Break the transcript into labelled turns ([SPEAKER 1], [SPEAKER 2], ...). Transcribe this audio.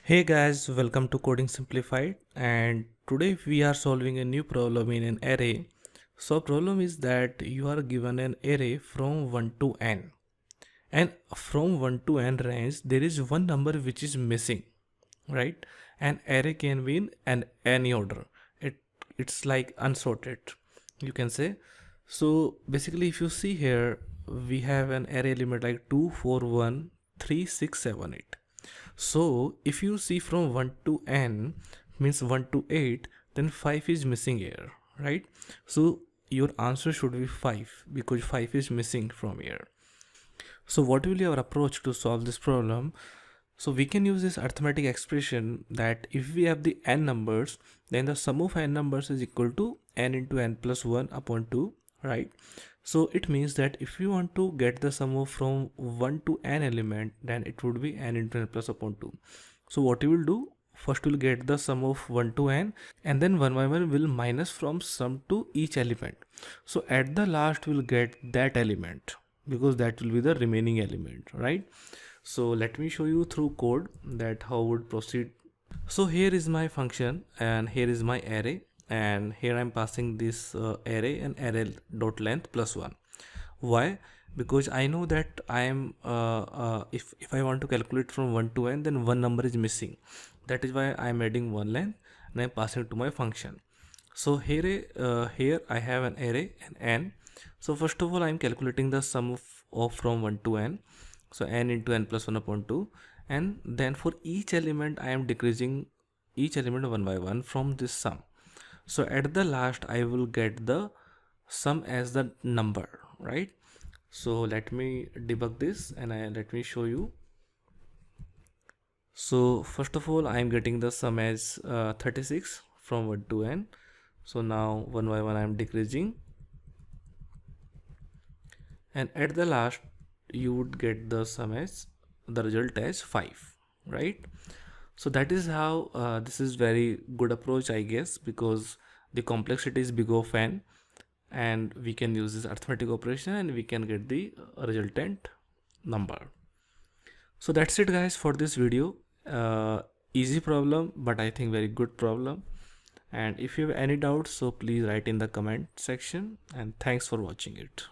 [SPEAKER 1] Hey guys, welcome to Coding Simplified, and today we are solving a new problem in an array. So problem is that you are given an array from 1 to n, and from 1 to n range there is one number which is missing, right? An array can be in any order. It's like unsorted, you can say. So basically if you see here, we have an array element like 2 4 1 3 6 7 8. So if you see from 1 to n means 1 to 8, then 5 is missing here, right? So your answer should be 5 because 5 is missing from here. So what will be our approach to solve this problem? So we can use this arithmetic expression that if we have the n numbers, then the sum of n numbers is equal to n into n plus 1 upon 2, right? So it means that if we want to get the sum of from 1 to n element, then it would be n into n plus upon 2. So what we will do, first we'll get the sum of 1 to n, and then 1 by 1 will minus from sum to each element. So at the last we'll get that element because that will be the remaining element, right? So let me show you through code that how would proceed. So here is my function and here is my array, and here I'm passing this array and array dot length plus 1. Why? Because I know that I am if I want to calculate from 1 to n, then one number is missing. That is why I'm adding one length and I'm passing to my function. So here I have an array and n. So first of all I'm calculating the sum of from 1 to n. So n into n plus 1 upon 2, and then for each element I am decreasing each element one by one from this sum. So at the last I will get the sum as the number, right? So let me debug this and let me show you. So first of all I am getting the sum as 36 from 1 to n. So now one by one I am decreasing, and at the last you would get the sum as the result as 5, right? So that is how this is very good approach, I guess, because the complexity is big of n, and we can use this arithmetic operation and we can get the resultant number. So that's it guys for this video. Easy problem, but I think very good problem. And if you have any doubts, so please write in the comment section, and thanks for watching it.